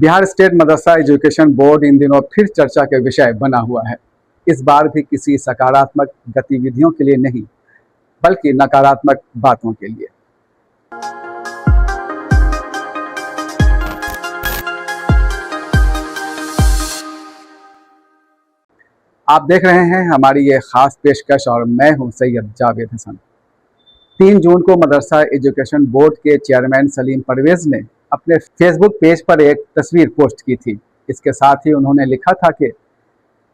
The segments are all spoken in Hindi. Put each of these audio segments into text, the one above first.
बिहार स्टेट मदरसा एजुकेशन बोर्ड इन दिनों फिर चर्चा के विषय बना हुआ है। इस बार भी किसी सकारात्मक गतिविधियों के लिए नहीं, बल्कि नकारात्मक बातों के लिए। आप देख रहे हैं हमारी ये खास पेशकश और मैं हूं सैयद जावेद हसन। 3 जून को मदरसा एजुकेशन बोर्ड के चेयरमैन सलीम परवेज ने अपने फेसबुक पेज पर एक तस्वीर पोस्ट की थी। इसके साथ ही उन्होंने लिखा था कि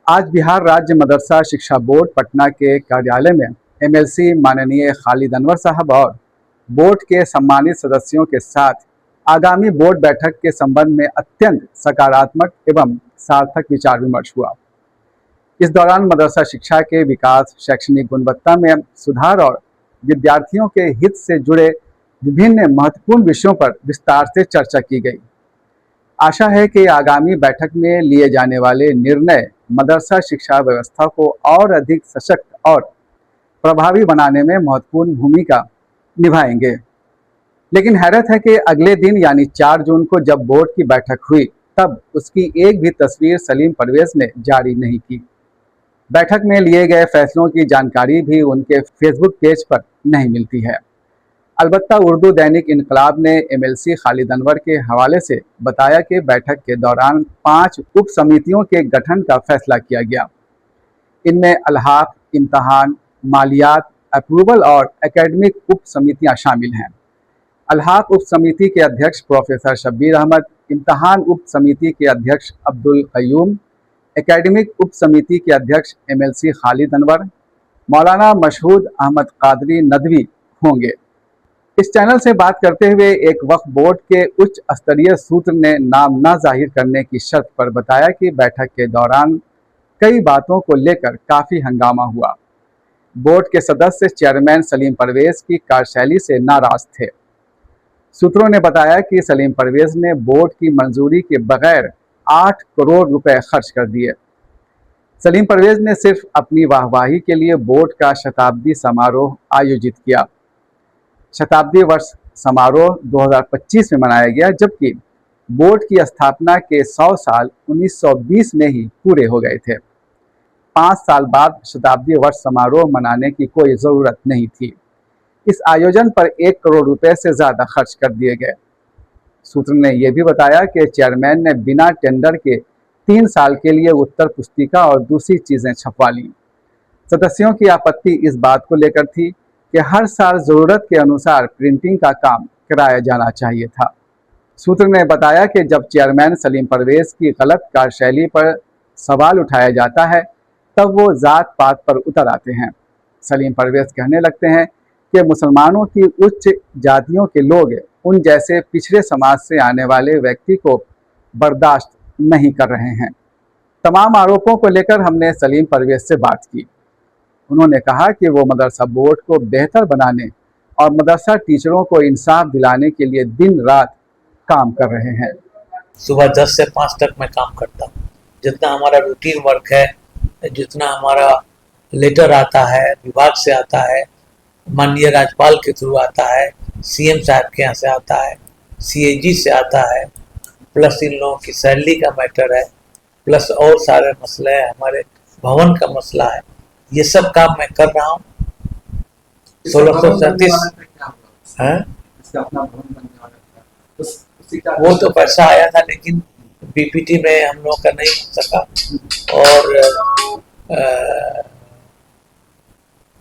आज बिहार राज्य मदरसा शिक्षा बोर्ड पटना के कार्यालय में MLC माननीय खालिद अनवर साहब और बोर्ड के सम्मानित सदस्यों के साथ आगामी बोर्ड बैठक के संबंध में अत्यंत सकारात्मक एवं सार्थक विचार विमर्श हुआ। इस दौरान मदरसा शिक्षा के विकास, शैक्षणिक गुणवत्ता में सुधार और विद्यार्थियों के हित से जुड़े विभिन्न महत्वपूर्ण विषयों पर विस्तार से चर्चा की गई। आशा है कि आगामी बैठक में लिए जाने वाले निर्णय मदरसा शिक्षा व्यवस्था को और अधिक सशक्त और प्रभावी बनाने में महत्वपूर्ण भूमिका निभाएंगे। लेकिन हैरत है कि अगले दिन यानी 4 जून को जब बोर्ड की बैठक हुई, तब उसकी एक भी तस्वीर सलीम परवेज ने जारी नहीं की। बैठक में लिए गए फैसलों की जानकारी भी उनके फेसबुक पेज पर नहीं मिलती है। अलबत्ता उर्दू दैनिक इनकलाब ने MLC खालिद अनवर के हवाले से बताया कि बैठक के दौरान 5 उप समितियों के गठन का फैसला किया गया। इनमें अल्हाक, इम्तहान, मालियात, अप्रूवल और एकेडमिक उप समितियाँ शामिल हैं। अल्हाक उप समिति के अध्यक्ष प्रोफेसर शब्बीर अहमद, इम्तहान उप समिति के अध्यक्ष अब्दुल कयूम, एकेडमिक उप समिति के अध्यक्ष MLC खालिद अनवर, मौलाना मशहूद अहमद कादरी नदवी होंगे। इस चैनल से बात करते हुए एक वक्फ बोर्ड के उच्च स्तरीय सूत्र ने नाम न जाहिर करने की शर्त पर बताया कि बैठक के दौरान कई बातों को लेकर काफ़ी हंगामा हुआ। बोर्ड के सदस्य चेयरमैन सलीम परवेज की कार्यशैली से नाराज थे। सूत्रों ने बताया कि सलीम परवेज ने बोर्ड की मंजूरी के बगैर 8 करोड़ रुपए खर्च कर दिए। सलीम परवेज ने सिर्फ अपनी वाहवाही के लिए बोर्ड का शताब्दी समारोह आयोजित किया। शताब्दी वर्ष समारोह 2025 में मनाया गया, जबकि बोर्ड की स्थापना के 100 साल 1920 में ही पूरे हो गए थे। 5 साल बाद शताब्दी वर्ष समारोह मनाने की कोई ज़रूरत नहीं थी। इस आयोजन पर 1 करोड़ रुपए से ज़्यादा खर्च कर दिए गए। सूत्र ने यह भी बताया कि चेयरमैन ने बिना टेंडर के 3 साल के लिए उत्तर पुस्तिका और दूसरी चीज़ें छपवा लीं। सदस्यों की आपत्ति इस बात को लेकर थी कि हर साल ज़रूरत के अनुसार प्रिंटिंग का काम कराया जाना चाहिए था। सूत्र ने बताया कि जब चेयरमैन सलीम परवेज की गलत कार्यशैली पर सवाल उठाया जाता है, तब वो ज़ात पात पर उतर आते हैं। सलीम परवेज कहने लगते हैं कि मुसलमानों की उच्च जातियों के लोग उन जैसे पिछड़े समाज से आने वाले व्यक्ति को बर्दाश्त नहीं कर रहे हैं। तमाम आरोपों को लेकर हमने सलीम परवेज से बात की। उन्होंने कहा कि वो मदरसा बोर्ड को बेहतर बनाने और मदरसा टीचरों को इंसाफ दिलाने के लिए दिन रात काम कर रहे हैं। सुबह 10 से 5 तक मैं काम करता हूँ। जितना हमारा रूटीन वर्क है, जितना हमारा लेटर आता है, विभाग से आता है, माननीय राज्यपाल के थ्रू आता है, CM साहब के यहाँ से आता है, CAG से आता है, प्लस इन लोगों की सैलरी का मैटर है, प्लस और सारे मसले हैं, हमारे भवन का मसला है। ये सब काम मैं कर रहा हूँ। 1637 है, वो तो पैसा आया था, लेकिन BPT में हम लोगों का नहीं हो सका। और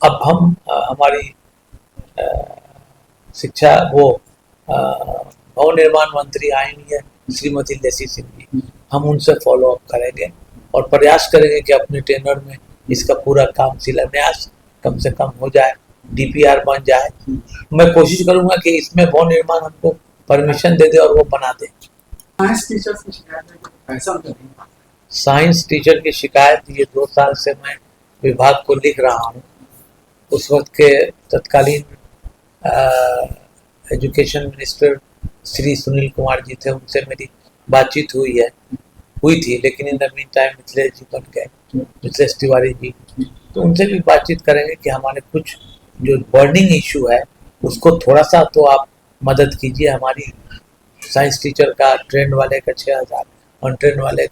अब हम हमारी शिक्षा वो भवन निर्माण मंत्री आई हुई है श्रीमती लेसी सिंह जी, हम उनसे फॉलो अप करेंगे और प्रयास करेंगे कि अपने टेनर में इसका पूरा काम शिलान्यास कम से कम हो जाए, DPR बन जाए। मैं कोशिश करूंगा कि इसमें भवन निर्माण हमको परमिशन दे दे और वो बना दे। साइंस टीचर की शिकायत ये 2 साल से मैं विभाग को लिख रहा हूँ। उस वक्त के तत्कालीन एजुकेशन मिनिस्टर श्री सुनील कुमार जी थे, उनसे मेरी बातचीत हुई थी, लेकिन in the mean time Mithilesh ji बन गए, मिथिलेश तिवारी जी, तो उनसे भी बातचीत करेंगे कि हमारे कुछ जो बर्निंग इशू है उसको थोड़ा सा तो आप मदद कीजिए। हमारी साइंस टीचर का ट्रेंड वाले का 6,000, और ट्रेंड वाले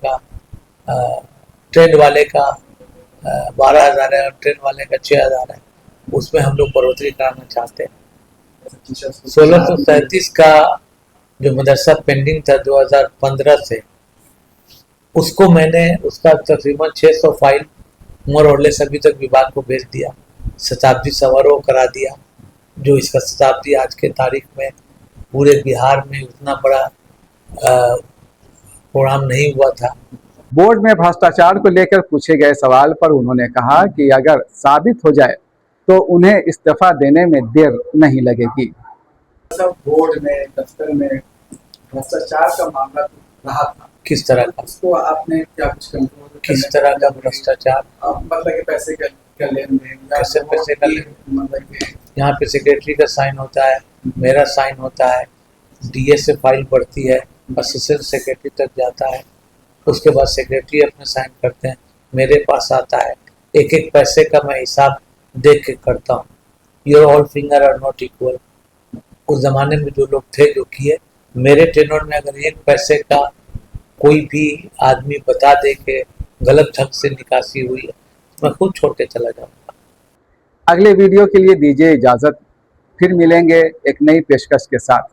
का 12,000 है, और ट्रेंड वाले का 6,000 है। उसमें हम लोग बढ़ोतरी कराना चाहते हैं। 1637 का जो मदरसा पेंडिंग था 2015 से, उसको मैंने उसका तकरीबन 600 फाइल मोर और लेस अभी तक विभाग को भेज दिया। शताब्दी समारोह करा दिया, जो इसका शताब्दी आज के तारीख में पूरे बिहार में उतना बड़ा प्रोग्राम नहीं हुआ था। बोर्ड में भ्रष्टाचार को लेकर पूछे गए सवाल पर उन्होंने कहा कि अगर साबित हो जाए तो उन्हें इस्तीफा देने में देर नहीं लगेगी। बोर्ड में, दफ्तर में भ्रष्टाचार का मामला रहा था, किस तरह का? उसको आपने क्या कुछ कंट्रोल? किस तरह का भ्रष्टाचार? मतलब कि पैसे का लेन देन, पैसे का लेन, मतलब यहाँ पे सेक्रेटरी का साइन होता है, मेरा साइन होता है, डीए से फाइल बढ़ती है, असिस्टेंट सेक्रेटरी तक जाता है, उसके बाद सेक्रेटरी अपने साइन करते हैं, मेरे पास आता है। एक एक पैसे का मैं हिसाब देख के करता हूँ। Your all finger are not equal. उस जमाने में जो लोग थे, जो किए, मेरे टेनर में अगर एक पैसे का कोई भी आदमी बता दे के गलत ढंग से निकासी हुई है, तो मैं खुद छोड़ के चला जाऊंगा। अगले वीडियो के लिए दीजिए इजाजत, फिर मिलेंगे एक नई पेशकश के साथ।